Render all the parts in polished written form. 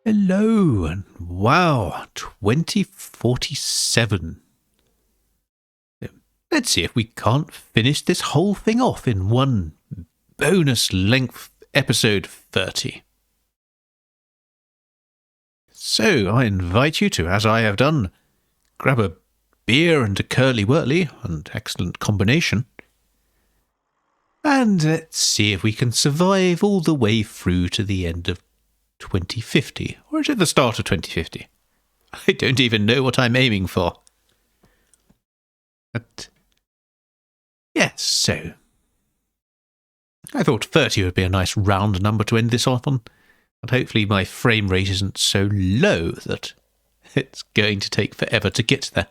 Hello, and wow, 2047. Let's see if we can't finish this whole thing off in one bonus length episode 30. So I invite you to, as I have done, grab a beer and a curly whirly, an excellent combination, and let's see if we can survive all the way through to the end of 2050, or is it the start of 2050? I don't even know what I'm aiming for. But yes, so I thought 30 would be a nice round number to end this off on, and hopefully my frame rate isn't so low that it's going to take forever to get there.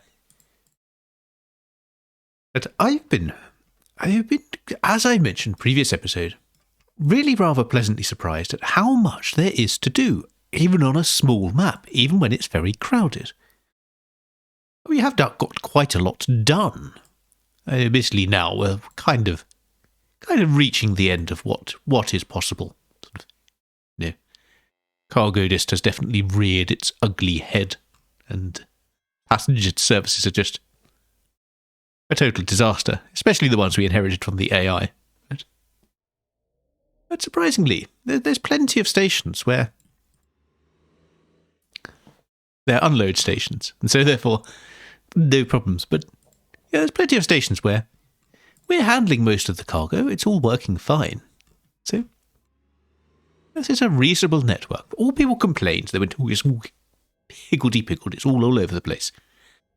But I've been, as I mentioned previous episode, really rather pleasantly surprised at how much there is to do, even on a small map, even when it's very crowded. We have got quite a lot done. Admittedly now we're kind of reaching the end of what is possible. Cargo Dist has definitely reared its ugly head, and passenger services are just a total disaster, especially the ones we inherited from the AI. But surprisingly, there's plenty of stations where they're unload stations, and so therefore no problems. But yeah, there's plenty of stations where we're handling most of the cargo. It's all working fine. So this is a reasonable network. All people complained. They went, it's all higgledy-piggled. It's all over the place.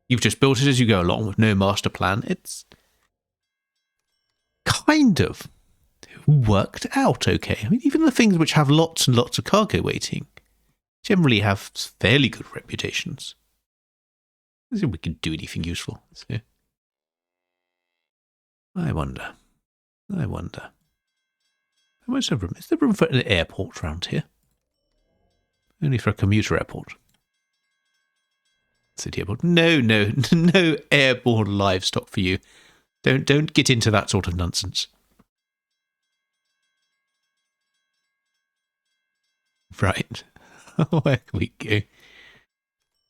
You've just built it as you go along with no master plan. It's kind of worked out okay. I mean, even the things which have lots and lots of cargo waiting generally have fairly good reputations. I don't think we can do anything useful. So I wonder. How much room? Is there room for an airport around here? Only for a commuter airport. City airport. No airborne livestock for you. Don't get into that sort of nonsense. Right. Where can we go?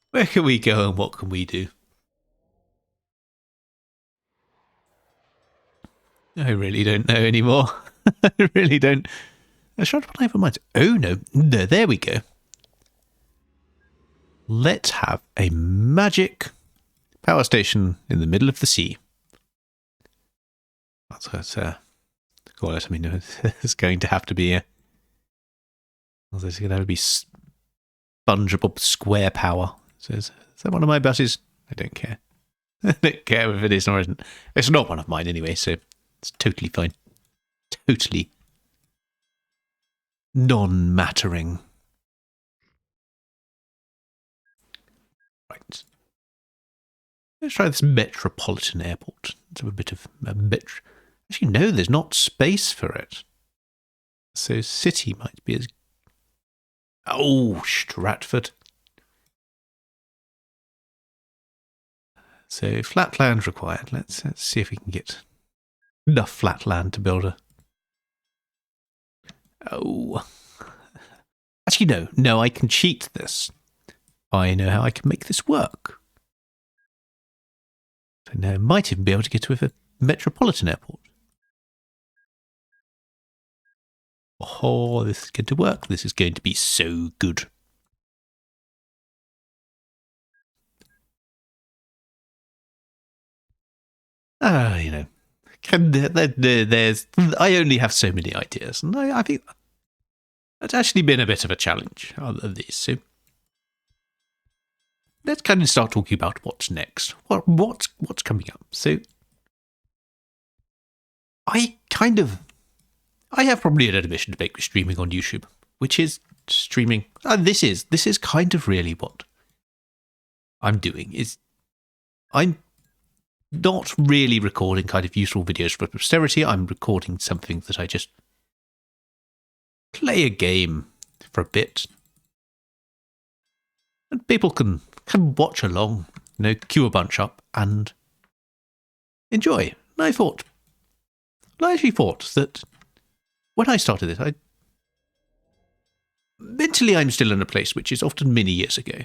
Where can we go and what can we do? I really don't know anymore. I really don't. I was trying to put over mine. Oh, no, there we go. Let's have a magic power station in the middle of the sea. That's call it. I mean, there's going to have to be there's going to have to be SpongeBob Square power. So is that one of my buses? I don't care. I don't care if it is or isn't. It's not one of mine anyway, so it's totally fine. Totally non-mattering. Right. Let's try this metropolitan airport. Let's have a bit of Actually, no, there's not space for it. So city might be as... Oh, Stratford. So flat land required. Let's see if we can get enough flat land to build a... Oh. Actually, no, I can cheat this. I know how I can make this work. So now I might even be able to get with a metropolitan airport. Oh, this is going to work. This is going to be so good. There's. I only have so many ideas, and I think that's actually been a bit of a challenge of these. So let's kind of start talking about what's next. What's coming up? So I have probably an admission to make with streaming on YouTube, which is streaming. This is kind of really what I'm doing. I'm not really recording kind of useful videos for posterity. I'm recording something that I just play a game for a bit, and people can watch along, queue a bunch up and enjoy. And I actually thought that when I started this, mentally I'm still in a place which is often many years ago.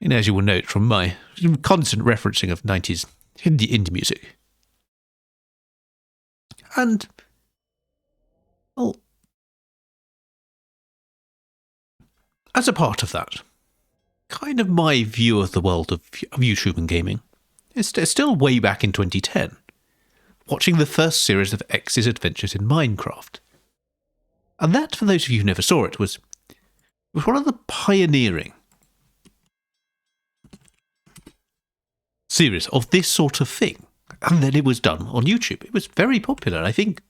And as you will note from my constant referencing of 90s indie music. And, well, as a part of that, kind of my view of the world of YouTube and gaming is still way back in 2010, watching the first series of X's adventures in Minecraft. And that, for those of you who never saw it, was one of the pioneering series of this sort of thing. And then it was done on YouTube. It was very popular. I think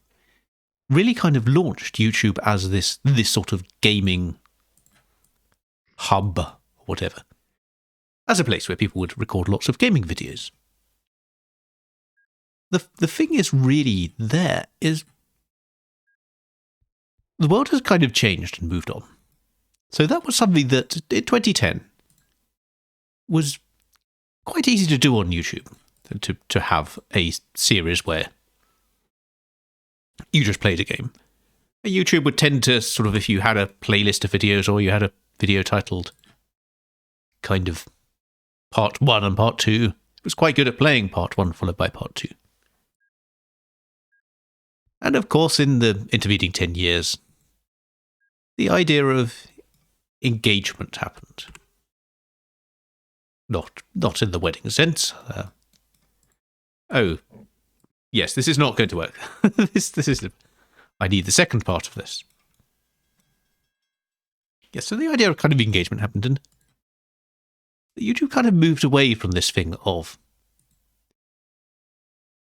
really kind of launched YouTube as this sort of gaming hub, or whatever, as a place where people would record lots of gaming videos. The thing is really there is the world has kind of changed and moved on. So that was something that in 2010 was quite easy to do on YouTube, to have a series where you just played a game. YouTube would tend to sort of, if you had a playlist of videos or you had a video titled kind of part 1 and part 2, it was quite good at playing part 1 followed by part 2. And of course, in the intervening 10 years, the idea of engagement happened. Not in the wedding sense. Oh, yes, this is not going to work. this is. I need the second part of this. Yes, so the idea of kind of engagement happened, and YouTube kind of moved away from this thing of,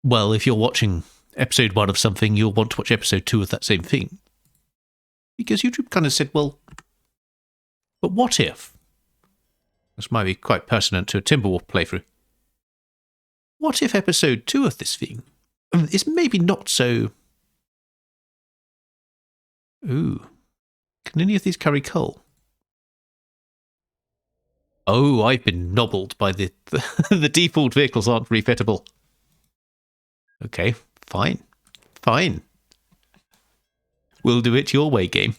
well, if you're watching episode 1 of something, you'll want to watch episode 2 of that same thing. Because YouTube kind of said, well, but what if? This might be quite pertinent to a Timberwolf playthrough. What if episode 2 of this thing is maybe not so... Ooh. Can any of these carry coal? Oh, I've been nobbled by the default vehicles aren't refittable. Okay, fine. Fine. We'll do it your way, game.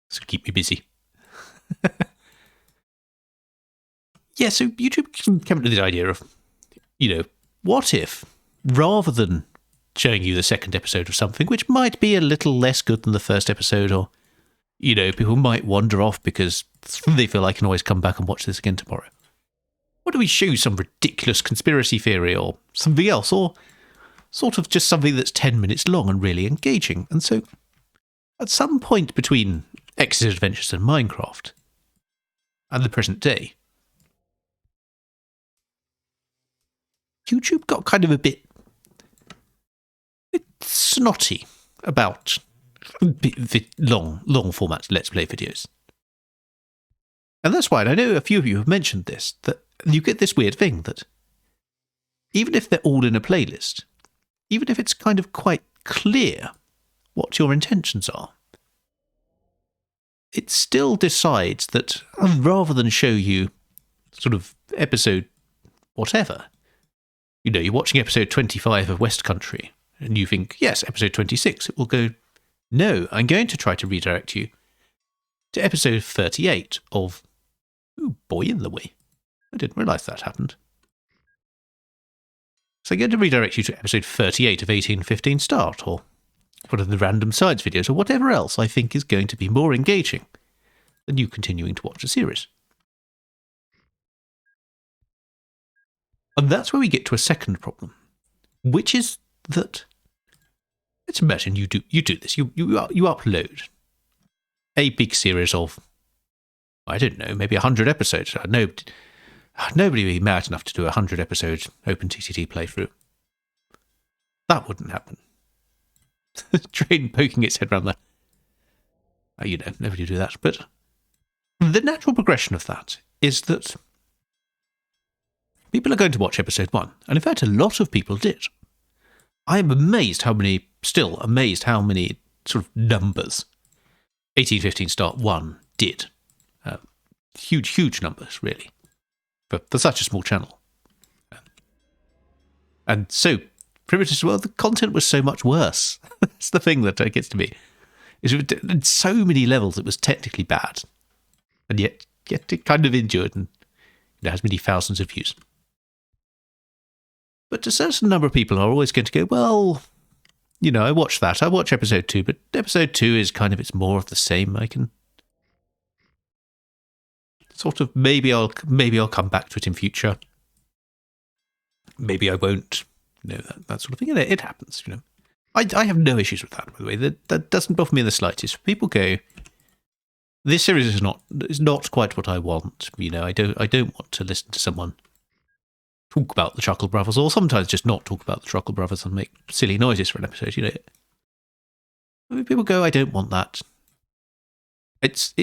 So keep me busy. Yeah, so YouTube came up with this idea of, what if, rather than showing you the second episode of something, which might be a little less good than the first episode, or, people might wander off because they feel I can always come back and watch this again tomorrow. What do we show? Some ridiculous conspiracy theory or something else, or sort of just something that's 10 minutes long and really engaging? And so, at some point between X's Adventures and Minecraft and the present day, YouTube got kind of a bit snotty about the long format Let's Play videos. And that's why, and I know a few of you have mentioned this, that you get this weird thing that even if they're all in a playlist, even if it's kind of quite clear what your intentions are, it still decides that rather than show you sort of episode whatever, you're watching episode 25 of West Country, and you think, yes, episode 26, it will go, no, I'm going to try to redirect you to episode 38 of Ooh, Boy in the Way. I didn't realise that happened. So I'm going to redirect you to episode 38 of 1815 Start, or one of the random science videos, or whatever else I think is going to be more engaging than you continuing to watch a series. And that's where we get to a second problem, which is that, let's imagine you do this. You upload a big series of, I don't know, maybe 100 episodes. Nobody would be mad enough to do a 100 episode OpenTTT playthrough. That wouldn't happen. Train poking its head around there. Nobody would do that. But the natural progression of that is that people are going to watch episode 1. And in fact, a lot of people did. I am still amazed how many sort of numbers 1815 Start 1 did. Huge numbers, really, for such a small channel. And so, primitives, well, the content was so much worse. That's the thing that gets to me. At so many levels, it was technically bad, and yet it kind of endured and has many thousands of views. But a certain number of people are always going to go, well, I watched that. I watched episode 2, but episode 2 is kind of, it's more of the same. I can sort of, maybe I'll come back to it in future. Maybe I won't. That sort of thing. It happens, I have no issues with that, by the way. That doesn't bother me in the slightest. People go, this series is not quite what I want. I don't want to listen to someone talk about the Chuckle Brothers, or sometimes just not talk about the Chuckle Brothers and make silly noises for an episode. People go, I don't want that. It's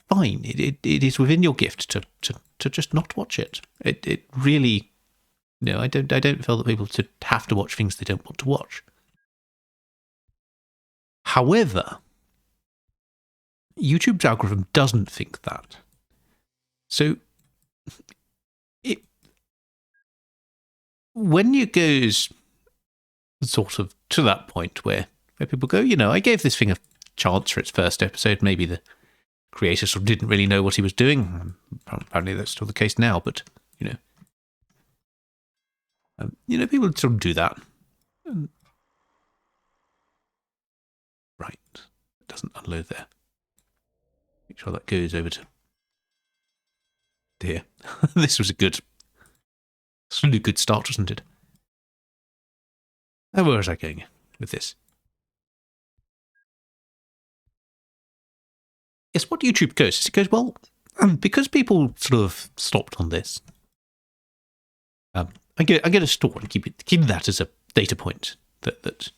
fine. It is within your gift to just not watch it. It really. No, I don't feel that people should have to watch things they don't want to watch. However, YouTube's algorithm doesn't think that. So, when it goes sort of to that point where people go, I gave this thing a chance for its first episode. Maybe the creator sort of didn't really know what he was doing. Apparently that's still the case now, but, people sort of do that. Right. It doesn't unload there. Make sure that goes over to here. This was a good start, wasn't it? Where was I going with this? Yes, what YouTube goes is it goes, well, because people sort of stopped on this, I'm going to store and keep that as a data point that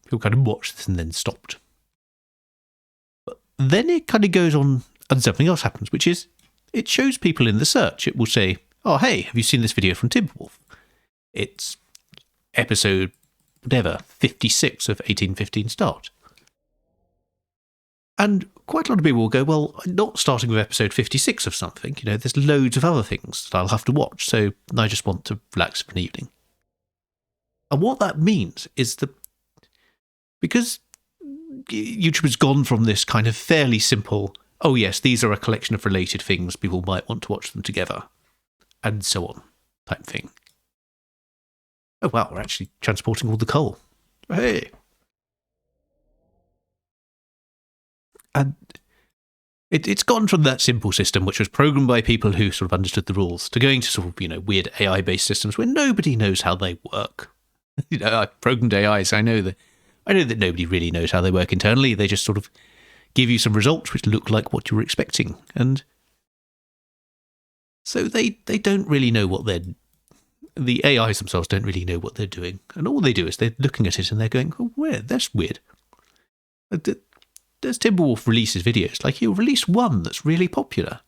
people kind of watched this and then stopped. But then it kind of goes on and something else happens, which is it shows people in the search. It will say, oh, hey, have you seen this video from Timberwolf? It's episode, 56 of 1815 Start. And quite a lot of people will go, well, I'm not starting with episode 56 of something. There's loads of other things that I'll have to watch, so I just want to relax for an evening. And what that means is that because YouTube has gone from this kind of fairly simple, oh yes, these are a collection of related things, people might want to watch them together, and so on, type thing. Oh wow, we're actually transporting all the coal. Hey! And it's gone from that simple system, which was programmed by people who sort of understood the rules, to going to sort of, weird AI-based systems where nobody knows how they work. I've programmed AIs. I know that nobody really knows how they work internally. They just sort of give you some results which look like what you were expecting. And so they don't really know what the AIs themselves don't really know what they're doing. And all they do is they're looking at it and they're going, oh, weird, that's weird. There's Timberwolf releases videos. Like, he'll release one that's really popular.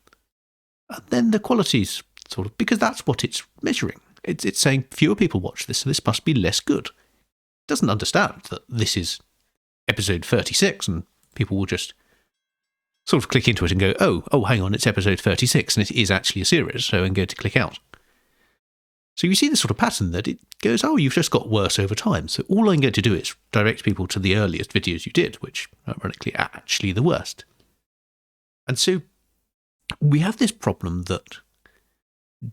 And then the quality's sort of, because that's what it's measuring. It's saying fewer people watch this, so this must be less good. It doesn't understand that this is episode 36 and people will just sort of click into it and go, oh, hang on, it's episode 36 and it is actually a series, so I'm going to click out. So you see this sort of pattern that it goes, oh, you've just got worse over time. So all I'm going to do is direct people to the earliest videos you did, which ironically are actually the worst. And so we have this problem that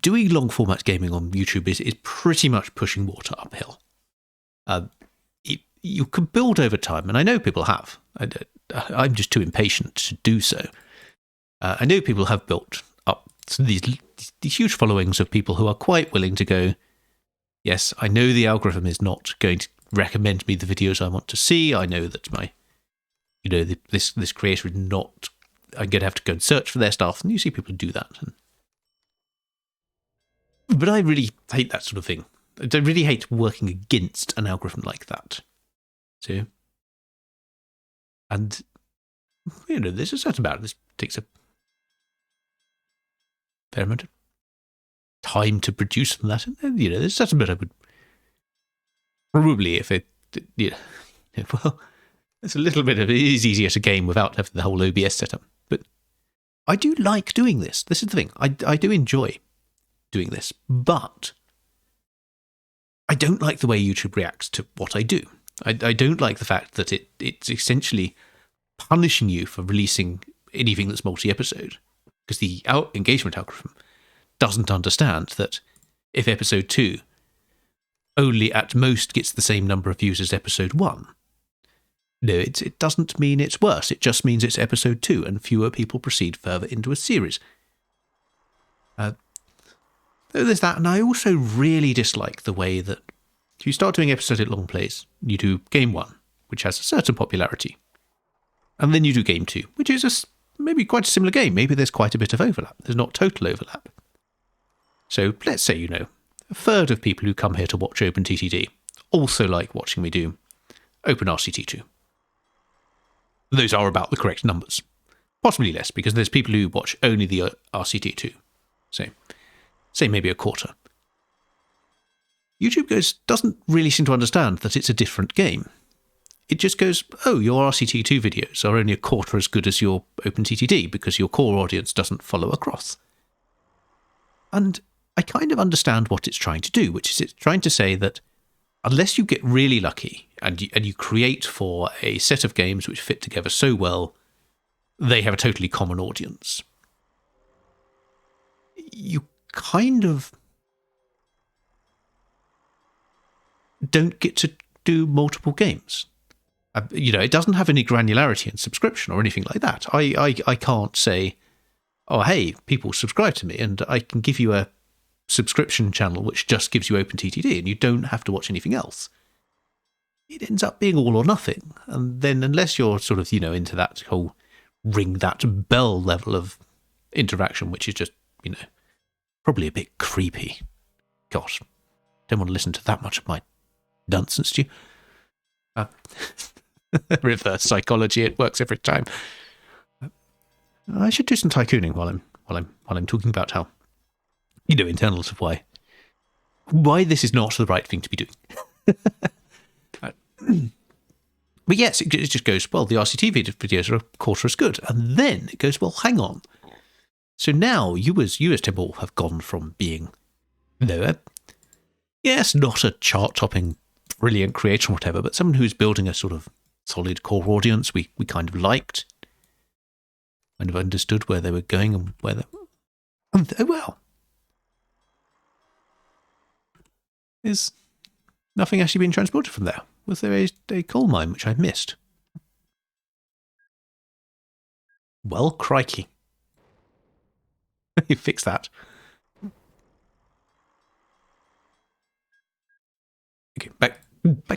doing long format gaming on YouTube is pretty much pushing water uphill. You can build over time, and I know people have. I'm just too impatient to do so. I know people have built up these huge followings of people who are quite willing to go, yes, I know the algorithm is not going to recommend me the videos I want to see. I know that this creator is not, I'm going to have to go and search for their stuff. And you see people do that. But I really hate that sort of thing. I really hate working against an algorithm like that. So, and, there's a certain amount. This takes a fair amount of time to produce from that. And, there's a certain amount I would probably, if it, well, it's a little bit of, it is easier to game without having the whole OBS setup. But I do like doing this. This is the thing. I do enjoy doing this, but I don't like the way YouTube reacts to what I do. I don't like the fact that it's essentially punishing you for releasing anything that's multi-episode, because the engagement algorithm doesn't understand that if episode 2 only at most gets the same number of views as episode 1, no, it doesn't mean it's worse. It just means it's episode 2 and fewer people proceed further into a series. There's that, and I also really dislike the way that if you start doing episodic long plays, you do game 1, which has a certain popularity, and then you do game 2, which is maybe quite a similar game. Maybe there's quite a bit of overlap. There's not total overlap. So let's say, a third of people who come here to watch OpenTTD also like watching me do OpenRCT2. Those are about the correct numbers. Possibly less, because there's people who watch only the RCT2. So, say maybe a quarter. YouTube doesn't really seem to understand that it's a different game. It just goes, oh, your RCT2 videos are only a quarter as good as your OpenTTD because your core audience doesn't follow across. And I kind of understand what it's trying to do, which is it's trying to say that unless you get really lucky and you create for a set of games which fit together so well, they have a totally common audience, you kind of don't get to do multiple games. It doesn't have any granularity in subscription or anything like that. I can't say, oh, hey, people subscribe to me, and I can give you a subscription channel which just gives you OpenTTD, and you don't have to watch anything else. It ends up being all or nothing. And then unless you're sort of, into that whole ring that bell level of interaction, which is just, probably a bit creepy. Gosh, don't want to listen to that much of my nonsense, do you? Reverse psychology, it works every time. I should do some tycooning while I'm talking about how, internals of why this is not the right thing to be doing. But yes, it just goes, well, the RCT videos are a quarter as good. And then it goes, well, hang on. So now you as Timberwolf have gone from being, yes, not a chart-topping, brilliant creator or whatever, but someone who's building a sort of solid core audience we kind of liked, kind of understood where they were going and where they were. Oh, well. Is nothing actually being transported from there? Was there a coal mine which I missed? Well, crikey. You fix that. Okay, back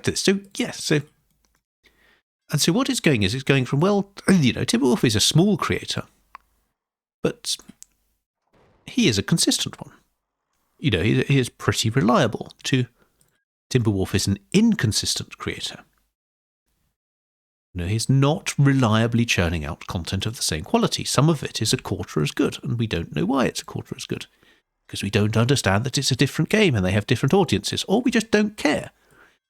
to this. So, yes, so what it's going is, it's going from, well, Timberwolf is a small creator, but he is a consistent one. He is pretty reliable, to Timberwolf is an inconsistent creator. He's not reliably churning out content of the same quality. Some of it is a quarter as good, and we don't know why it's a quarter as good, because we don't understand that it's a different game and they have different audiences, or we just don't care,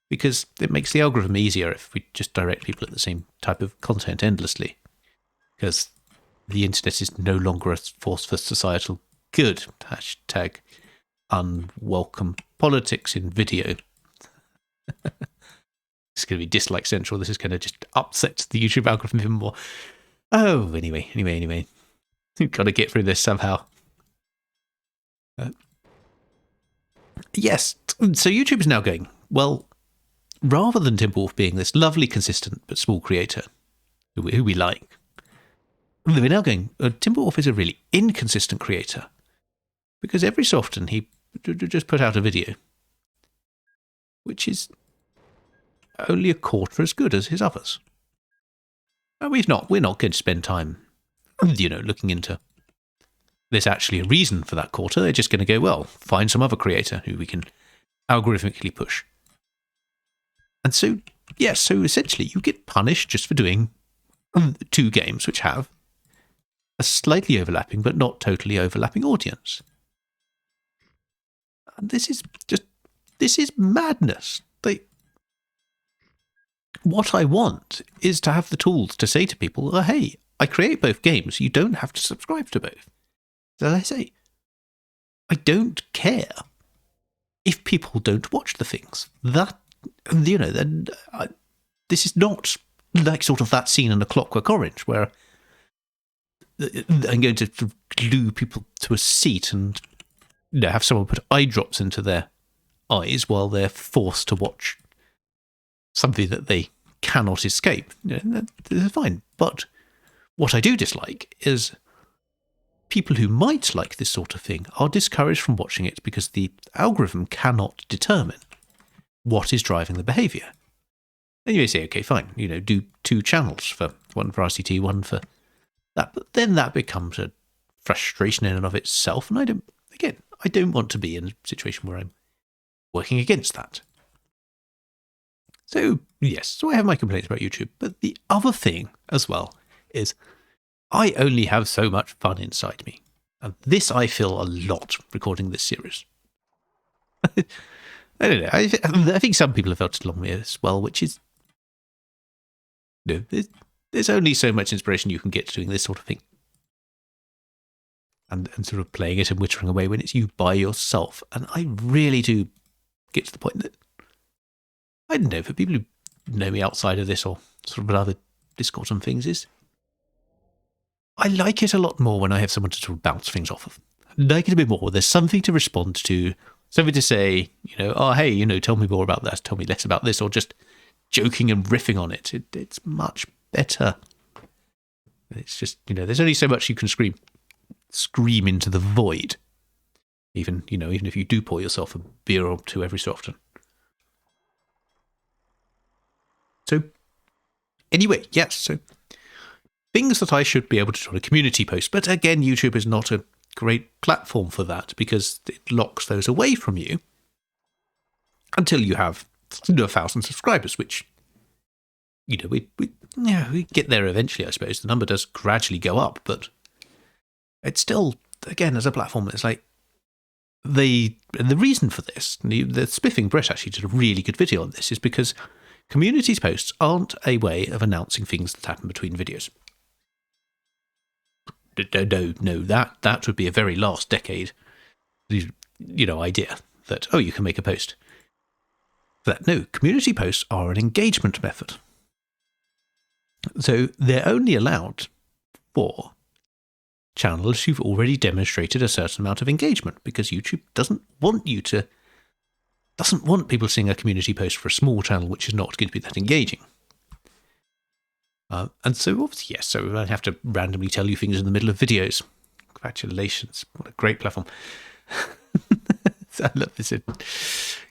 because it makes the algorithm easier if we just direct people at the same type of content endlessly, because the internet is no longer a force for societal good. Hashtag unwelcome politics in video. It's going to be dislike central. This is going to just upset the YouTube algorithm even more. Oh, anyway. We've got to get through this somehow. Yes, so YouTube is now going, well, rather than Timberwolf being this lovely, consistent, but small creator who we like, we're now going, Timberwolf is a really inconsistent creator, because every so often he just put out a video which is only a quarter as good as his others. And we're not going to spend time, looking into there's actually a reason for that quarter. They're just going to go, well, find some other creator who we can algorithmically push. And so, yes, so essentially you get punished just for doing 2 games which have a slightly overlapping but not totally overlapping audience. And this is madness. What I want is to have the tools to say to people, oh, hey, I create both games. You don't have to subscribe to both. As I say, I don't care. if people don't watch the things, that, you know, then this is not like sort of that scene in A Clockwork Orange where I'm going to glue people to a seat and, you know, have someone put eye drops into their eyes while they're forced to watch something that they cannot escape. You know, that's fine. But what I do dislike is people who might like this sort of thing are discouraged from watching it because the algorithm cannot determine what is driving the behaviour. And you may say, okay, fine, you know, do 2 channels, for one for RCT, one for that. But then that becomes a frustration in and of itself. And I don't want to be in a situation where I'm working against that. So, yes, so I have my complaints about YouTube. But the other thing as well is I only have so much fun inside me. And this I feel a lot recording this series. I don't know. I think some people have felt it along with as well, which is, you know, there's only so much inspiration you can get doing this sort of thing. And sort of playing it and wittering away when it's you by yourself. And I really do get to the point that, I don't know, for people who know me outside of this or sort of other Discord and things, is I like it a lot more when I have someone to sort of bounce things off of. I like it a bit more. There's something to respond to, something to say, you know, oh, hey, you know, tell me more about that, tell me less about this, or just joking and riffing on it. It's much better. It's just, you know, there's only so much you can scream into the void. Even if you do pour yourself a beer or 2 every so often. So, anyway, yes, so things that I should be able to sort of community post. But again, YouTube is not a great platform for that because it locks those away from you until you have 1,000 subscribers, which, you know, we get there eventually, I suppose. The number does gradually go up, but it's still, again, as a platform, it's like the reason for this, the Spiffing Brett actually did a really good video on this, is because communities posts aren't a way of announcing things that happen between videos. No, that would be a very last decade, you know, idea that, oh, you can make a post. That no, community posts are an engagement method. So they're only allowed for channels who've already demonstrated a certain amount of engagement, because YouTube doesn't want people seeing a community post for a small channel which is not going to be that engaging. And so, obviously, yes, so I have to randomly tell you things in the middle of videos. Congratulations. What a great platform. I love this.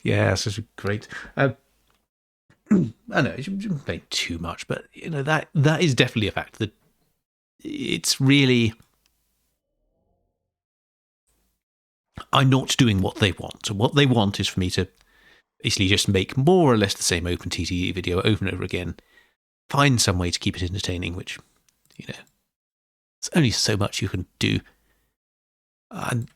Yeah, this is great. I know, you shouldn't play too much, but, you know, that is definitely a fact that it's really, I'm not doing what they want. So what they want is for me to basically just make more or less the same OpenTTD video over and over again, find some way to keep it entertaining, which, you know, it's only so much you can do. And,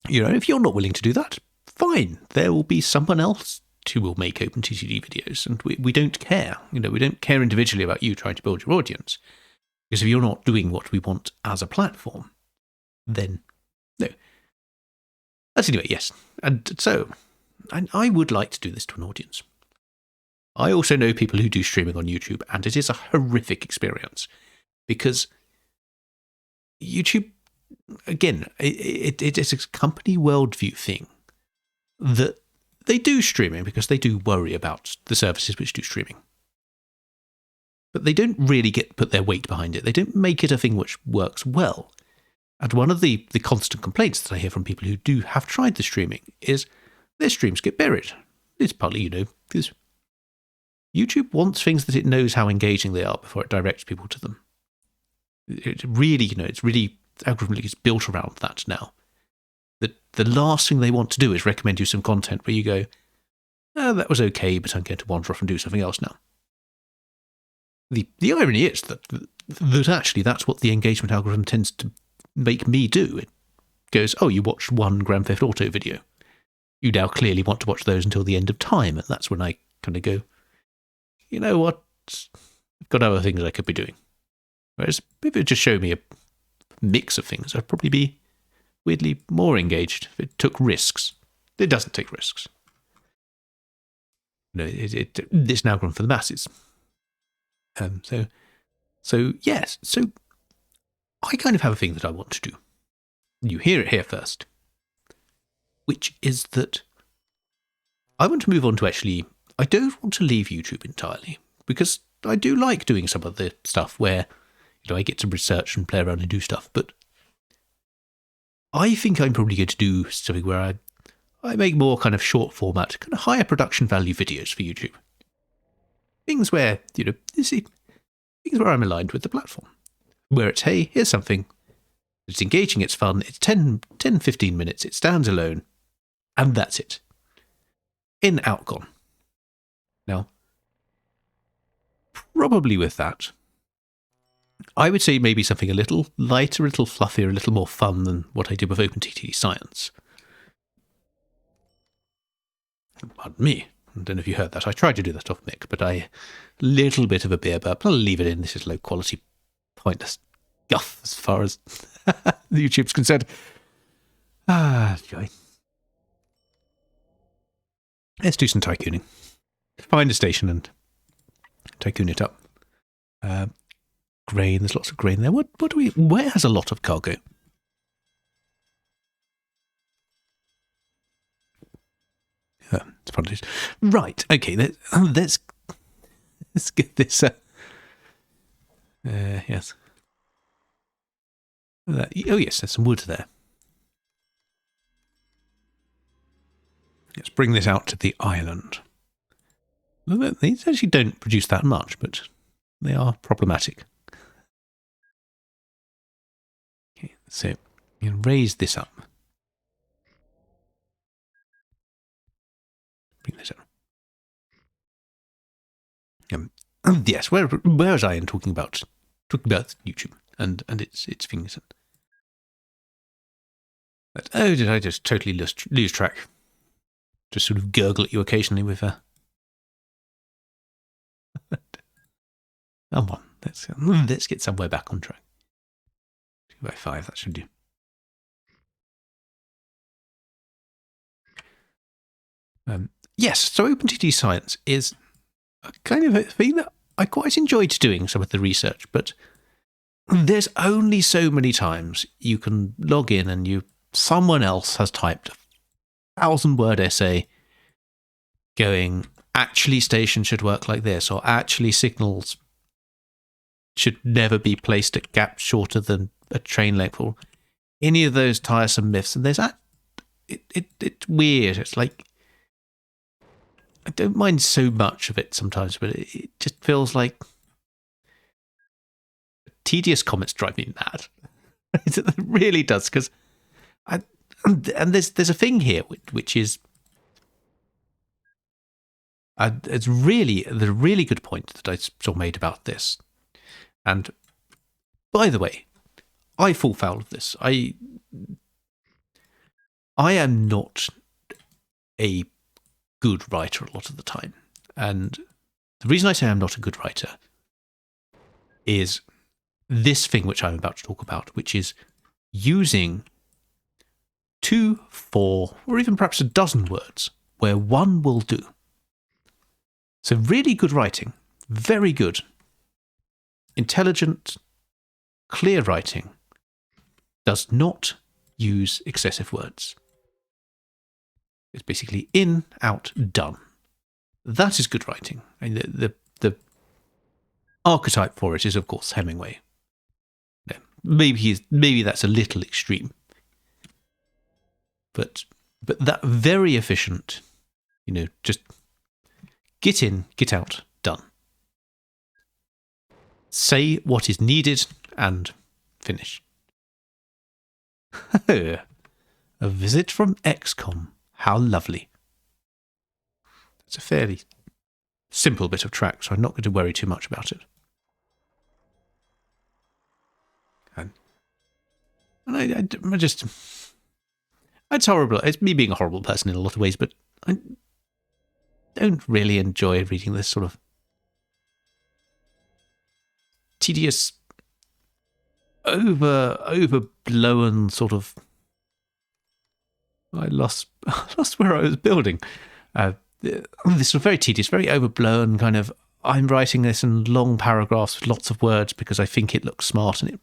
you know, if you're not willing to do that, fine. There will be someone else who will make OpenTTD videos, and we don't care. You know, we don't care individually about you trying to build your audience. Because if you're not doing what we want as a platform, then no. But anyway, yes. And so, I would like to do this to an audience. I also know people who do streaming on YouTube, and it is a horrific experience. Because YouTube, again, it is a company worldview thing that they do streaming because they do worry about the services which do streaming. But they don't really put their weight behind it. They don't make it a thing which works well. And one of the constant complaints that I hear from people who have tried the streaming is their streams get buried. It's partly, you know, because YouTube wants things that it knows how engaging they are before it directs people to them. It really, you know, it's really algorithmically is built around that now. That the last thing they want to do is recommend you some content where you go, oh, that was okay, but I'm going to wander off and do something else now. The irony is that actually that's what the engagement algorithm tends to make me do. It goes, oh, you watched one Grand Theft Auto video. You now clearly want to watch those until the end of time. And that's when I kind of go, you know what? I've got other things I could be doing. Whereas if it would just show me a mix of things, I'd probably be weirdly more engaged if it took risks. It doesn't take risks. It's now gone for the masses. So yes. So I kind of have a thing that I want to do. You hear it here first, which is that I want to move on to actually. I don't want to leave YouTube entirely because I do like doing some of the stuff where I get to research and play around and do stuff. But I think I'm probably going to do something where I make more kind of short format, kind of higher production value videos for YouTube. Things where, things where I'm aligned with the platform. Where it's, hey, here's something. It's engaging, it's fun, it's 10, 15 minutes, it stands alone, and that's it. In, out, gone. Now, probably with that, I would say maybe something a little lighter, a little fluffier, a little more fun than what I did with OpenTT Science. Pardon me. I don't know if you heard that. I tried to do that off mic, but a little bit of a beer burp. I'll leave it in. This is low quality, pointless guff as far as YouTube's concerned. Joy. Let's do some tycooning. Find a station and tycoon it up. Grain. There's lots of grain there. Where has a lot of cargo? Apologies. Right. Okay. Let's get this. Yes. Oh yes, there's some wood there. Let's bring this out to the island. These actually don't produce that much, but they are problematic. Okay, so you can raise this up. Bring this up. Yes, where was I in talking about YouTube and its things? But, did I just totally lose track? Just sort of gurgle at you occasionally with a. Come on, let's get somewhere back on track. 2x5, that should do. Yes, so OpenTT Science is a kind of a thing that I quite enjoyed doing some of the research, but there's only so many times you can log in and someone else has typed a 1,000-word essay going, actually stations should work like this, or actually signals should never be placed at gaps shorter than a train length, or any of those tiresome myths. And there's that. It's weird. It's like, I don't mind so much of it sometimes, but it just feels like tedious comments drive me mad. It really does, because there's a thing here which is it's really the really good point that I saw made about this. And by the way, I fall foul of this. I am not a good writer a lot of the time. And the reason I say I'm not a good writer is this thing which I'm about to talk about, which is using 2, 4, or even perhaps a dozen words where one will do. So really good writing, very good, intelligent, clear writing does not use excessive words. It's basically in, out, done. That is good writing. And the archetype for it is, of course, Hemingway. Maybe that's a little extreme, but that very efficient, just get in, get out, done. Say what is needed and finish. A visit from XCOM. How lovely. It's a fairly simple bit of track, so I'm not going to worry too much about it. And it's horrible. It's me being a horrible person in a lot of ways, but I don't really enjoy reading this sort of tedious, overblown sort of I lost where I was building. This was very tedious, very overblown kind of, I'm writing this in long paragraphs with lots of words because I think it looks smart, and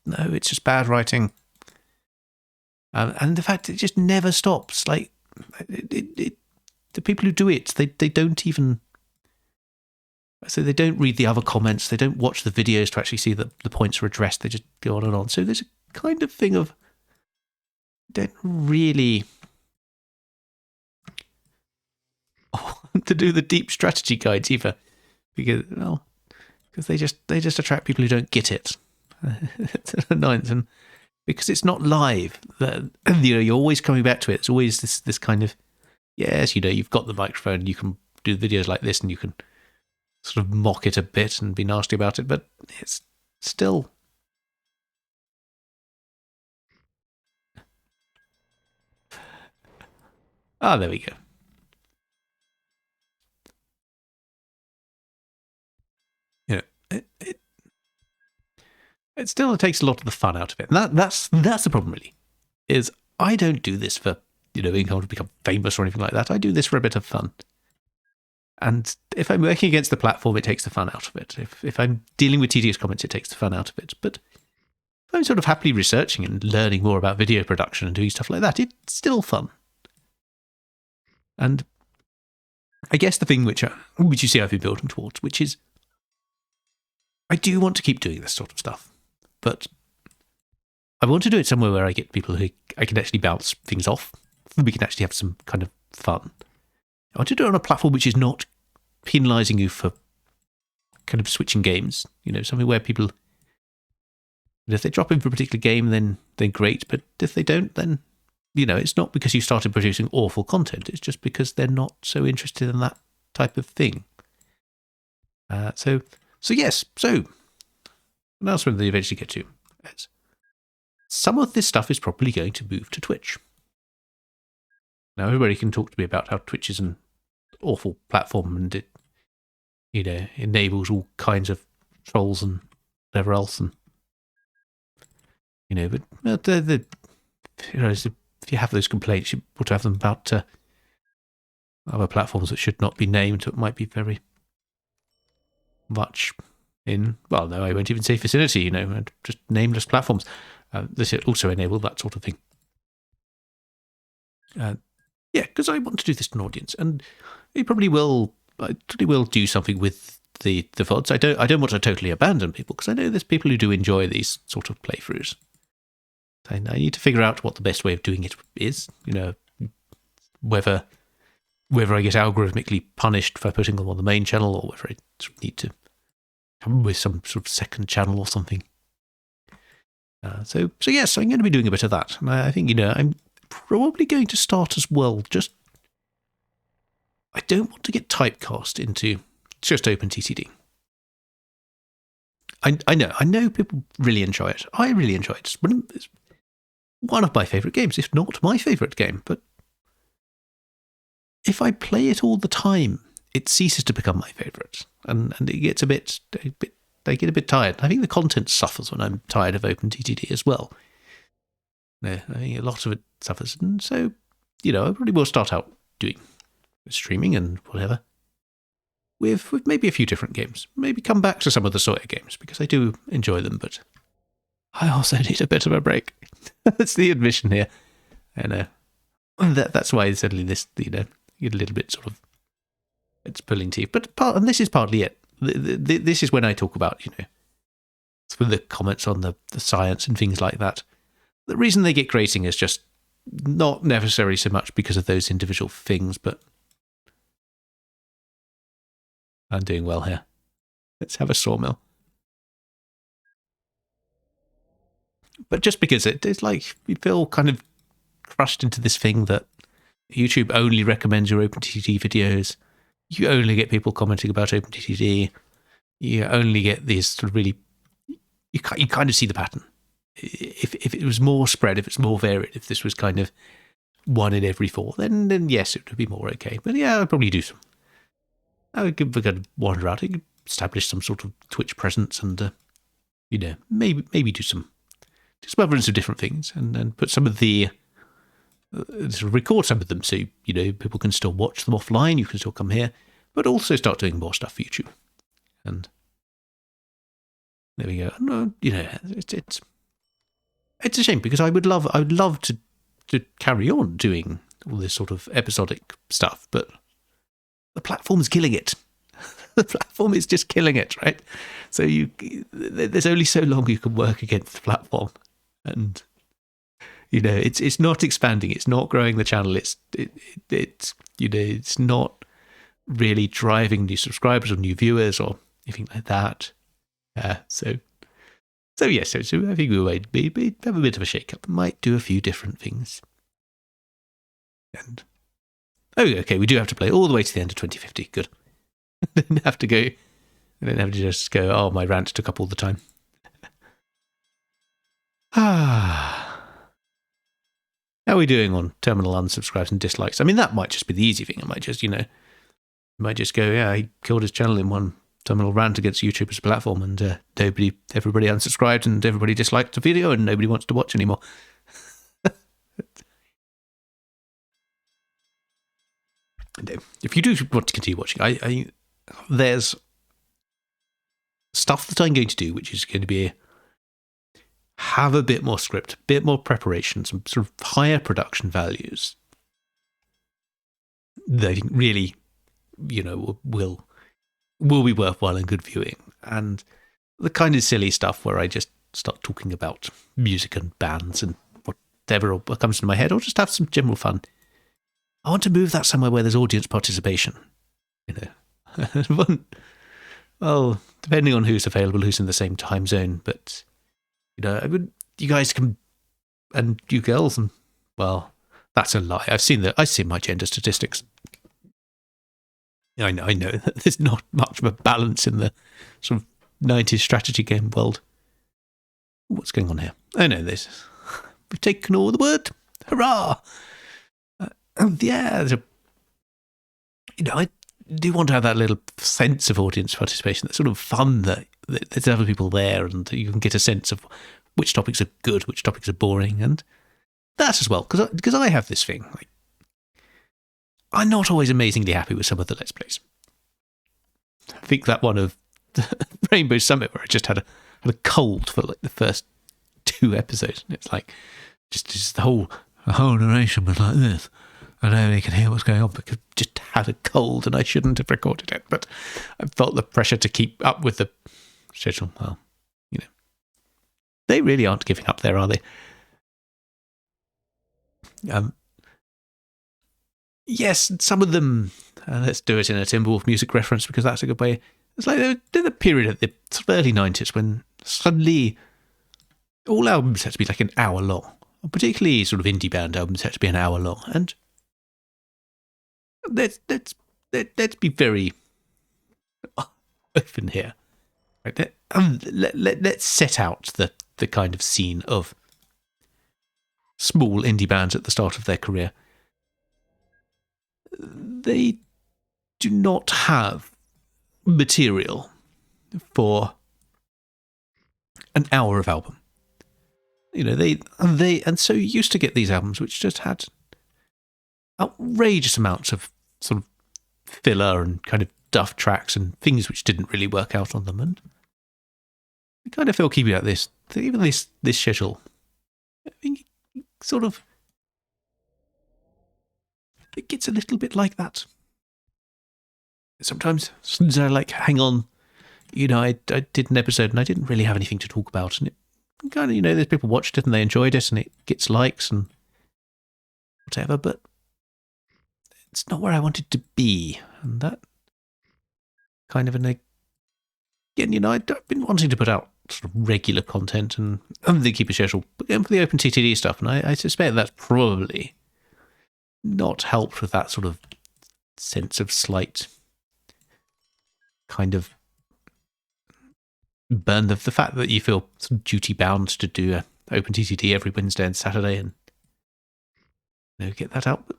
no, it's just bad writing. And the fact it just never stops. Like, the people who do it, they don't even... So they don't read the other comments, they don't watch the videos to actually see that the points are addressed, they just go on and on. So there's a kind of thing of... don't really... to do the deep strategy guides either, because they just attract people who don't get it. It's an annoyance, and because it's not live, that you're always coming back to it. It's always this kind of, yes, you've got the microphone, you can do videos like this, and you can sort of mock it a bit and be nasty about it, but it's still. There we go. It still takes a lot of the fun out of it. And that's the problem, really, is I don't do this for, income to become famous or anything like that. I do this for a bit of fun. And if I'm working against the platform, it takes the fun out of it. If I'm dealing with tedious comments, it takes the fun out of it. But if I'm sort of happily researching and learning more about video production and doing stuff like that, it's still fun. And I guess the thing which you see I've been building towards, which is I do want to keep doing this sort of stuff, but I want to do it somewhere where I get people who I can actually bounce things off. We can actually have some kind of fun. I want to do it on a platform which is not penalising you for kind of switching games. Something where people, if they drop in for a particular game, then great. But if they don't, then, it's not because you started producing awful content. It's just because they're not so interested in that type of thing. So yes. So what else will they eventually get to? Some of this stuff is probably going to move to Twitch. Now, everybody can talk to me about how Twitch is an awful platform and it, enables all kinds of trolls and whatever else. And, but, if you have those complaints, you ought to have them about other platforms that should not be named, that might be very much in, well, no, I won't even say vicinity, just nameless platforms. This also enable that sort of thing. Yeah, because I want to do this to an audience, and I probably will do something with the VODs. I don't want to totally abandon people, because I know there's people who do enjoy these sort of playthroughs. I need to figure out what the best way of doing it is. Whether I get algorithmically punished for putting them on the main channel, or whether I need to come with some sort of second channel or something. So yes, I'm going to be doing a bit of that, and I think I'm probably going to start as well. Just I don't want to get typecast into just OpenTTD. I know people really enjoy it. I really enjoy it. It's one of my favourite games, if not my favourite game. But if I play it all the time, it ceases to become my favourite, and it gets a bit. I get a bit tired. I think the content suffers when I'm tired of OpenTTD as well. I think a lot of it suffers, and so I probably will start out doing streaming and whatever with maybe a few different games. Maybe come back to some of the Sawyer games because I do enjoy them, but I also need a bit of a break. That's the admission here, and that's why suddenly this you get a little bit sort of it's pulling teeth. But and this is partly it. This is when I talk about for the comments on the science and things like that. The reason they get grating is just not necessarily so much because of those individual things, but I'm doing well here. Let's have a sawmill. But just because it's like you feel kind of crushed into this thing that YouTube only recommends your OpenTTD videos. You only get people commenting about OpenTTD. You only get these sort of really... You kind of see the pattern. If it was more spread, if it's more varied, if this was kind of one in every four, then yes, it would be more okay. But yeah, I'd probably do some. I could wander out. I could establish some sort of Twitch presence and, maybe do some other different things and put some of the sort of record some of them so, people can still watch them offline. You can still come here, but also start doing more stuff for YouTube. And there we go. No, it's a shame because I would love to carry on doing all this sort of episodic stuff, but the platform's killing it. The platform is just killing it, right? So there's only so long you can work against the platform, and it's not expanding, it's not growing the channel, it's not really driving new subscribers or new viewers or anything like that. So I think we might have a bit of a shake-up. Might do a few different things. And okay, we do have to play all the way to the end of 2050. Good. I don't have to just go, oh, my rant took up all the time. How are we doing on terminal unsubscribes and dislikes? I mean, that might just be the easy thing. It might just, go, yeah, he killed his channel in one terminal rant against YouTube as a platform, and everybody unsubscribed and everybody disliked the video and nobody wants to watch anymore. If you do want to continue watching, there's stuff that I'm going to do, which is going to have a bit more script, a bit more preparation, some sort of higher production values that I think really, will be worthwhile and good viewing. And the kind of silly stuff where I just start talking about music and bands and whatever comes to my head, or just have some general fun. I want to move that somewhere where there's audience participation. Well, depending on who's available, who's in the same time zone, but you guys can, and you girls, and well, that's a lie. I've seen my gender statistics. I know that there's not much of a balance in the sort of 90s strategy game world. What's going on here? I know this. We've taken all the word. Hurrah! Yeah, I do want to have that little sense of audience participation, that sort of fun that there's other people there and you can get a sense of which topics are good, which topics are boring, and that as well, because I have this thing. Like, I'm not always amazingly happy with some of the Let's Plays. I think that one of Rainbow Summit where I just had a cold for like the first 2 episodes, and it's like just the whole narration was like this. I know you can hear what's going on because I just had a cold and I shouldn't have recorded it, but I felt the pressure to keep up with the schedule. Well, they really aren't giving up there, are they? Yes, some of them, let's do it in a Timberwolf music reference because that's a good way. It's like there was a period at the early 90s when suddenly all albums had to be like an hour long, particularly sort of indie band albums had to be an hour long, and let's be very open here. Right? Let's set out the kind of scene of small indie bands at the start of their career. They do not have material for an hour of album. They and so used to get these albums which just had outrageous amounts of sort of filler and kind of duff tracks and things which didn't really work out on them. And I kind of feel keeping out this schedule, I think sort of it gets a little bit like that. Sometimes I like, hang on, I did an episode and I didn't really have anything to talk about, and it kind of, there's people watched it and they enjoyed it and it gets likes and whatever, but it's not where I wanted to be. And that kind of again, I've been wanting to put out sort of regular content and they keep a schedule for the open TTD stuff, and I suspect that's probably not helped with that sort of sense of slight kind of burn of the fact that you feel sort of duty bound to do a open TTD every Wednesday and Saturday and get that out. But,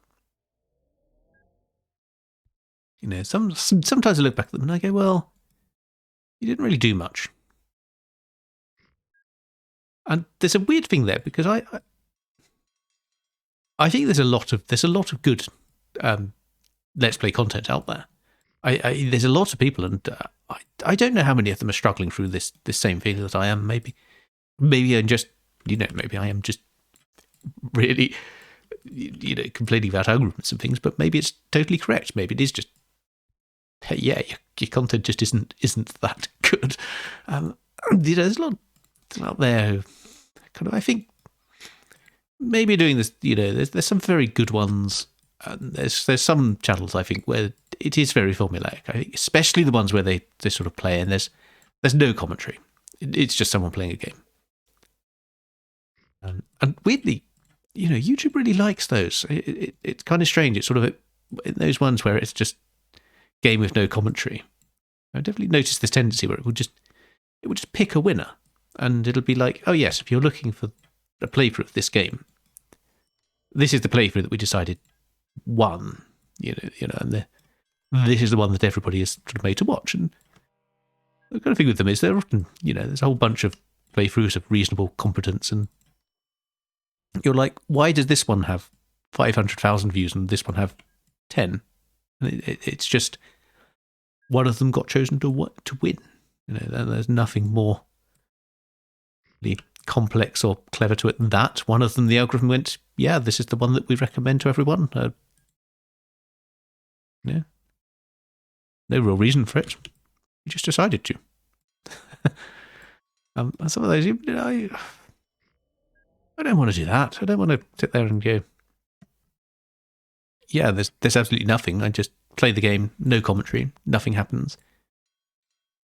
sometimes I look back at them and I go, well, you didn't really do much. And there's a weird thing there because I think there's a lot of good Let's Play content out there. There's a lot of people, and I don't know how many of them are struggling through this same feeling that I am. Maybe I'm just, maybe I am just really, complaining about algorithms and things. But maybe it's totally correct. Maybe it is just, hey, yeah, your content just isn't that good. There's a lot out there who kind of, I think, maybe doing this. There's some very good ones. And there's some channels, I think, where it is very formulaic. I think, especially the ones where they sort of play and there's no commentary. It's just someone playing a game. And weirdly, YouTube really likes those. It's kind of strange. It's sort of in those ones where it's just game with no commentary. I definitely noticed this tendency where it would just pick a winner, and it'll be like, oh yes, if you're looking for a playthrough of this game, this is the playthrough that we decided won. And this is the one that everybody is sort of made to watch. And the kind of thing with them is they're often, there's a whole bunch of playthroughs of reasonable competence, and you're like, why does this one have 500,000 views and this one have 10? And it's just one of them got chosen to win. There's nothing more really complex or clever to it than that. One of them, the algorithm went, yeah, this is the one that we recommend to everyone. Yeah, no real reason for it. We just decided to. Some of those, I don't want to do that. I don't want to sit there and go, yeah, there's absolutely nothing. I just play the game, no commentary, nothing happens.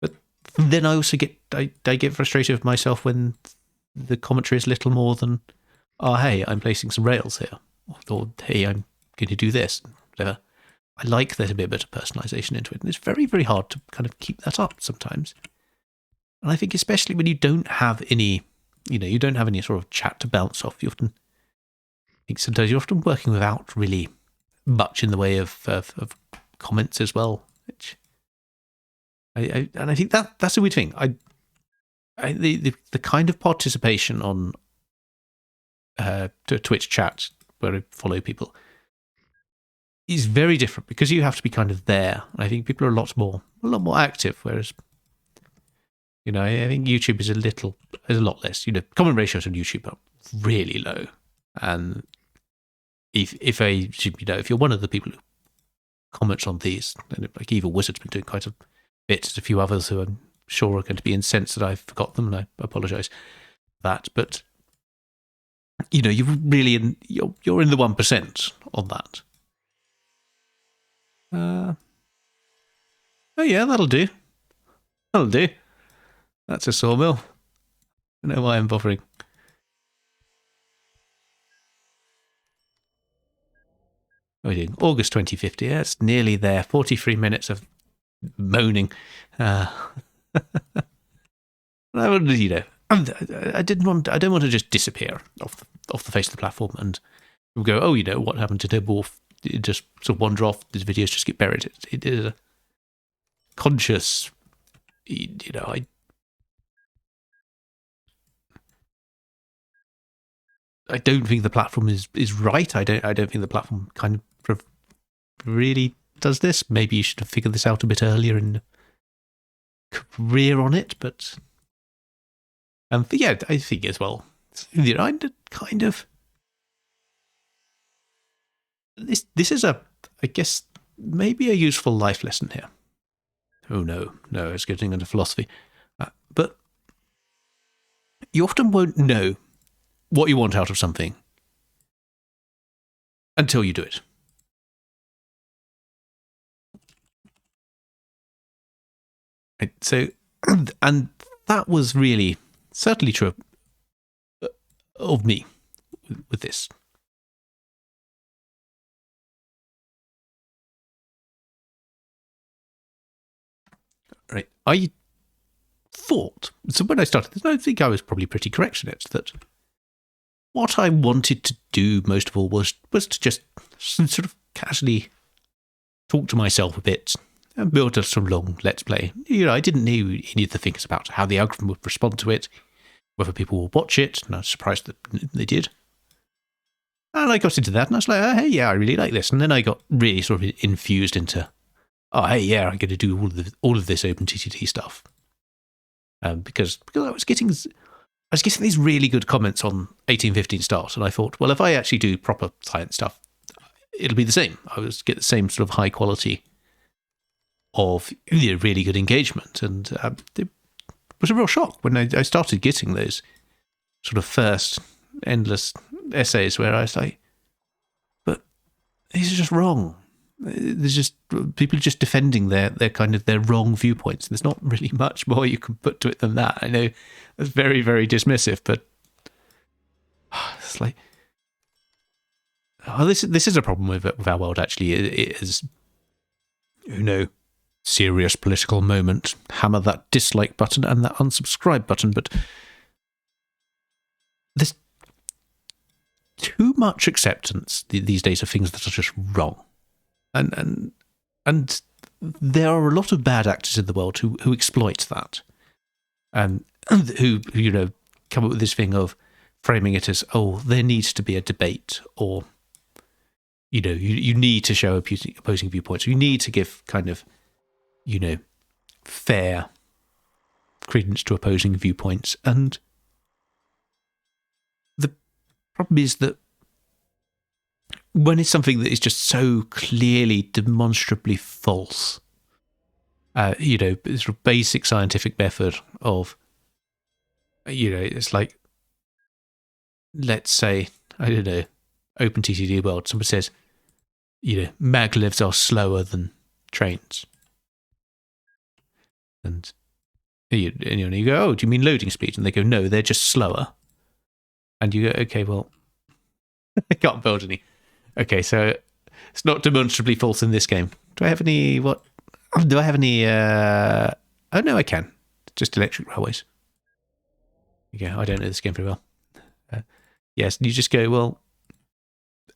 But then I also get frustrated with myself when the commentary is little more than, oh, hey, I'm placing some rails here. Or hey, I'm going to do this. Whatever. I like there's a bit of personalization into it. And it's very, very hard to kind of keep that up sometimes. And I think especially when you don't have any, you don't have any sort of chat to bounce off. Sometimes you're often working without really much in the way of comments as well. Which I think that's a weird thing. The kind of participation on Twitch chat where I follow people is very different because you have to be kind of there. I think people are a lot more active, whereas I think YouTube is a lot less. Comment ratios on YouTube are really low, and if you're one of the people who comments on these, and like Evil Wizard's been doing quite a bit, there's a few others who I'm sure are going to be incensed that I forgot them, and I apologise for that. But you're in the 1% on that. Oh yeah, that'll do. That's a sawmill. I don't know why I'm bothering. What are we doing? August 2050. Yeah, it's nearly there. 43 minutes of moaning. I don't want to just disappear off the face of the platform and go, oh, what happened to Timberwolf? It just sort of wander off. These videos just get buried. It is a conscious, I don't think the platform is right. I don't think the platform kind of really does this. Maybe you should have figured this out a bit earlier in career on it, but yeah, I think as well. I kind of this is I guess maybe a useful life lesson here. Oh no, it's getting into philosophy, but you often won't know what you want out of something until you do it. Right, so, and that was really certainly true of me with this. Right, I thought, so when I started this, I think I was probably pretty correct in it, that what I wanted to do most of all was to just sort of casually talk to myself a bit and build a sort of long Let's Play. I didn't know any of the things about how the algorithm would respond to it, whether people will watch it, and I was surprised that they did. And I got into that, and I was like, oh, hey, yeah, I really like this. And then I got really sort of infused into, oh, hey, yeah, I'm going to do all of this OpenTTD stuff. Because I was getting these really good comments on 1815 start, and I thought, well, if I actually do proper science stuff, it'll be the same. I would get the same sort of high quality of really good engagement. And it was a real shock when I started getting those sort of first endless essays where I was like, but these are just wrong. There's just people just defending their kind of their wrong viewpoints. There's not really much more you can put to it than that. I know it's very, very dismissive, but it's like, oh, this is a problem with our world. Actually, it is, serious political moment. Hammer that dislike button and that unsubscribe button, but there's too much acceptance these days of things that are just wrong. And there are a lot of bad actors in the world who exploit that, and who come up with this thing of framing it as, oh, there needs to be a debate, or you need to show opposing viewpoints. You need to give kind of fair credence to opposing viewpoints, and the problem is that when it's something that is just so clearly, demonstrably false, sort of basic scientific method of, it's like, let's say, I don't know, OpenTTD world, someone says, maglevs are slower than trains. And you go, oh, do you mean loading speed? And they go, no, they're just slower. And you go, okay, well, I can't build any. Okay, so it's not demonstrably false in this game. Do I have any, oh, no, I can. Just electric railways. Okay, I don't know this game very well. Yes, you just go, well,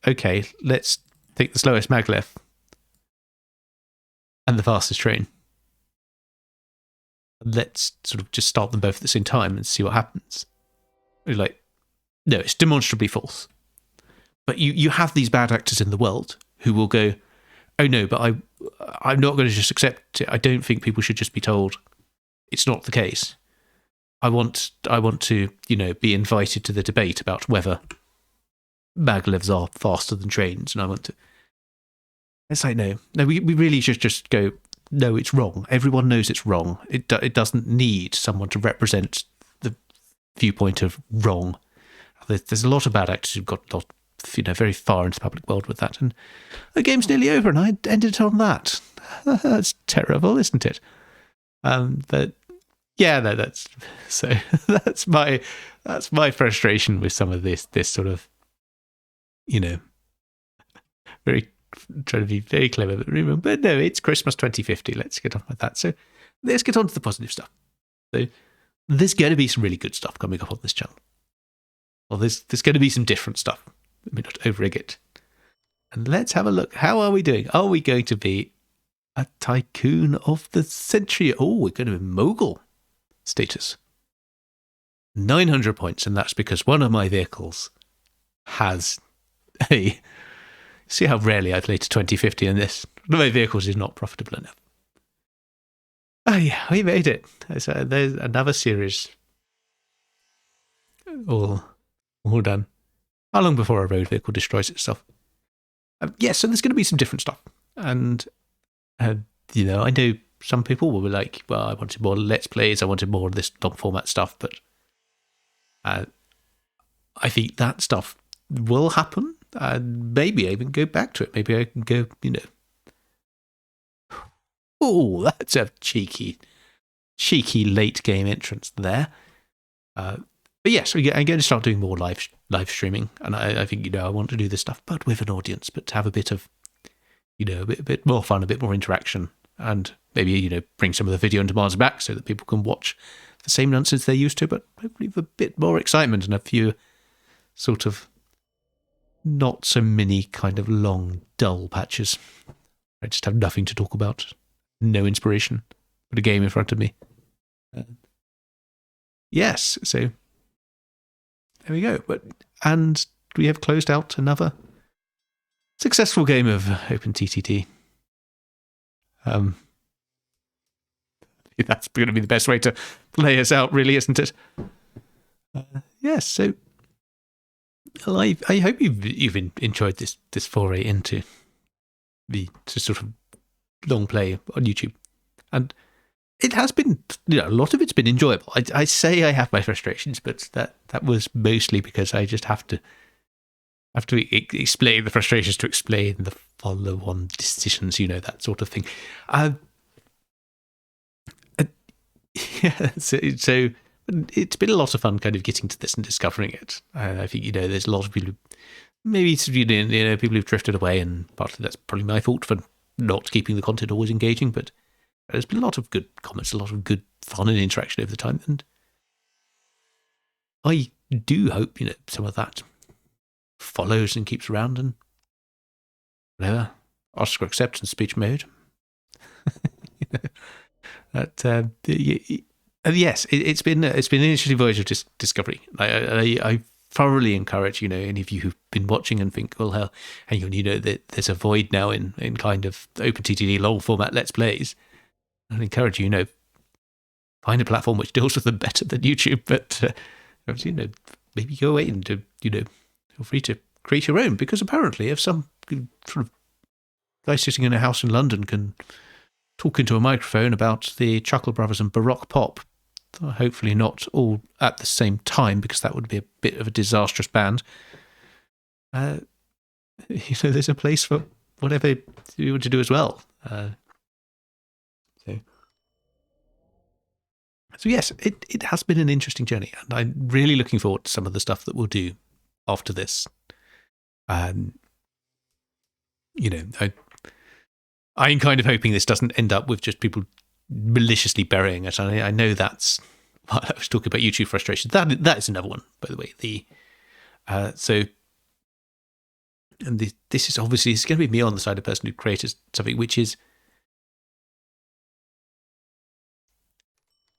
okay, let's take the slowest maglev and the fastest train. Let's sort of just start them both at the same time and see what happens. You're like, no, it's demonstrably false. But you have these bad actors in the world who will go, oh no, but I'm not going to just accept it. I don't think people should just be told it's not the case. I want to, be invited to the debate about whether maglevs are faster than trains, and I want to. It's like, no, we really should just go, no, it's wrong. Everyone knows it's wrong. It doesn't need someone to represent the viewpoint of wrong. There's a lot of bad actors who've got very far into the public world with that, and the game's nearly over, and I ended it on that. That's terrible, isn't it? But yeah, no, that's my frustration with some of this sort of, very trying to be very clever, but no, it's Christmas 2050. Let's get on with that. So let's get on to the positive stuff. So there's going to be some really good stuff coming up on this channel. Well, there's going to be some different stuff. Let me not overrig it. And let's have a look. How are we doing? Are we going to be a tycoon of the century? Oh, we're going to be mogul status. 900 points, and that's because one of my vehicles has a... See how rarely I play to 2050 in this. One of my vehicles is not profitable enough. Oh yeah, we made it. There's another series all done. How long before a road vehicle destroys itself? So there's going to be some different stuff. And, I know some people will be like, well, I wanted more Let's Plays, I wanted more of this long format stuff, but I think that stuff will happen. And maybe I even go back to it. Maybe I can go, Oh, that's a cheeky late game entrance there. But yes, I'm going to start doing more live streaming, and I think I want to do this stuff, but with an audience, but to have a bit of a bit more fun, a bit more interaction, and maybe bring some of the video on demands back so that people can watch the same nonsense they're used to, but hopefully with a bit more excitement and a few sort of not so many kind of long dull patches. I just have nothing to talk about, no inspiration, but a game in front of me. Yes, so there we go. And we have closed out another successful game of OpenTTT. That's going to be the best way to play us out, really, isn't it? Yes. So, well, I hope you've enjoyed this foray into the sort of long play on YouTube, and it has been, a lot of it's been enjoyable. I say I have my frustrations, but that was mostly because I just have to explain the frustrations to explain the follow-on decisions, that sort of thing. Yeah, so it's been a lot of fun kind of getting to this and discovering it. I think, there's a lot of people who, maybe it's, people who've drifted away, and partly that's probably my fault for not keeping the content always engaging, but there's been a lot of good comments, a lot of good fun and interaction over the time, and I do hope, some of that follows and keeps around, and whatever, Oscar acceptance speech mode. Yes, it's been an interesting voyage of discovery. I thoroughly encourage, any of you who've been watching and think, well, hell, hang on, that there's a void now in kind of OpenTTD long format Let's Plays. I'd encourage you, find a platform which deals with them better than YouTube, but maybe go away and feel free to create your own, because apparently if some sort of guy sitting in a house in London can talk into a microphone about the Chuckle Brothers and Baroque Pop, hopefully not all at the same time, because that would be a bit of a disastrous band, there's a place for whatever you want to do as well. So yes, it has been an interesting journey, and I'm really looking forward to some of the stuff that we'll do after this. I'm kind of hoping this doesn't end up with just people maliciously burying it. I know that's what I was talking about, YouTube frustration. That is another one, by the way. This is obviously, it's going to be me on the side of the person who created something, which is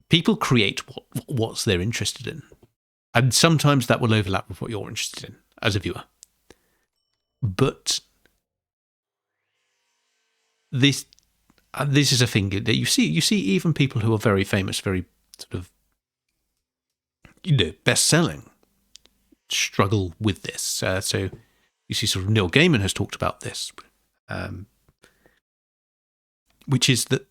people create what they're interested in, and sometimes that will overlap with what you're interested in as a viewer. But this is a thing that you see even people who are very famous, very sort of best-selling, struggle with this. So you see sort of Neil Gaiman has talked about this, which is that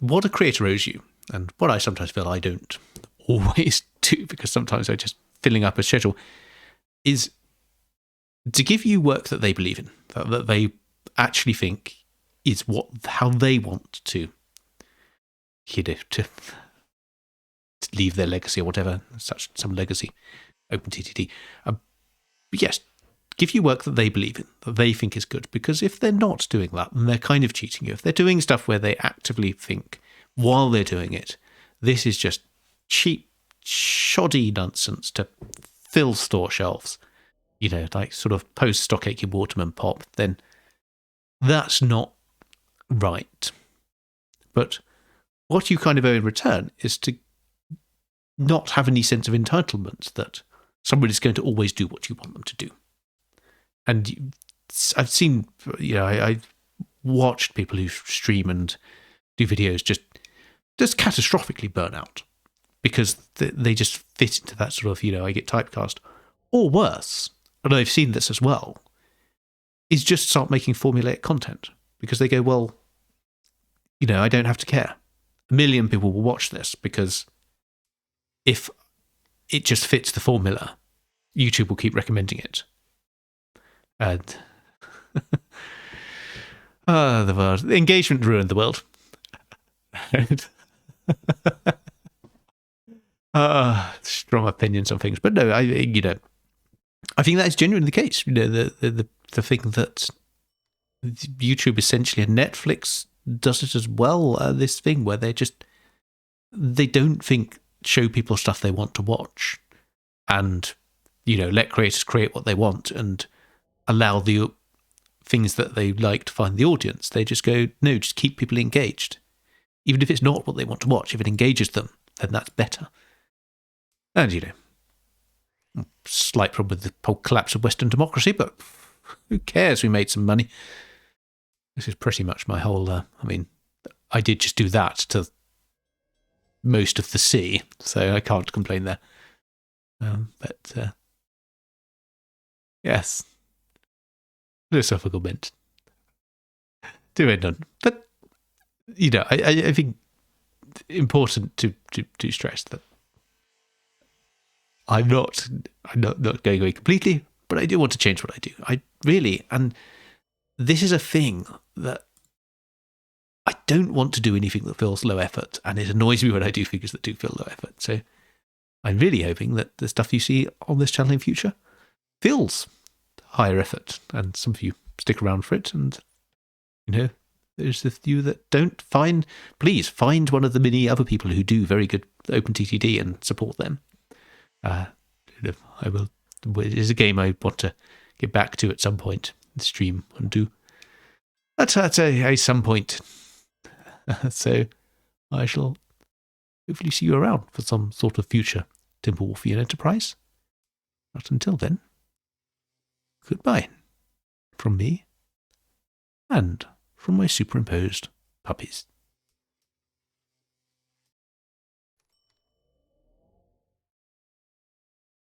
what a creator owes you, and what I sometimes feel I don't always do, because sometimes I'm just filling up a schedule, is to give you work that they believe in, that they actually think is how they want to leave their legacy or whatever, some legacy, OpenTTT. Yes, give you work that they believe in, that they think is good, because if they're not doing that, then they're kind of cheating you. If they're doing stuff where they actively think while they're doing it, this is just cheap, shoddy nonsense to fill store shelves, like sort of post-Stock Aitken Waterman pop, then that's not right. But what you kind of owe in return is to not have any sense of entitlement that somebody's going to always do what you want them to do. And I've seen, I've watched people who stream and do videos just catastrophically burn out because they just fit into that sort of, I get typecast. Or worse, and I've seen this as well, is just start making formulaic content because they go, well, I don't have to care. 1 million people will watch this because if it just fits the formula, YouTube will keep recommending it. And the world. Engagement ruined the world. Strong opinions on things, but no, I think that is genuinely the case. The thing that YouTube essentially, and Netflix does it as well. This thing where they don't show people stuff they want to watch, and let creators create what they want and allow the things that they like to find the audience. They just go, no, just keep people engaged, even if it's not what they want to watch. If it engages them, then that's better. And Slight problem with the whole collapse of Western democracy, but who cares? We made some money. This is pretty much my whole. I did just do that to most of the sea, so I can't complain there. But yes, philosophical bent to end on. But I think important to stress that I'm not going away completely, but I do want to change what I do. I really, and this is a thing that I don't want to do anything that feels low effort, and it annoys me when I do things that do feel low effort. So I'm really hoping that the stuff you see on this channel in future feels higher effort, and some of you stick around for it. And there's the few that don't. Please find one of the many other people who do very good OpenTTD and support them. I will. It is a game I want to get back to at some point. Stream and do at some point. So I shall hopefully see you around for some sort of future Timberwolfian enterprise. But until then, goodbye from me and from my superimposed puppies.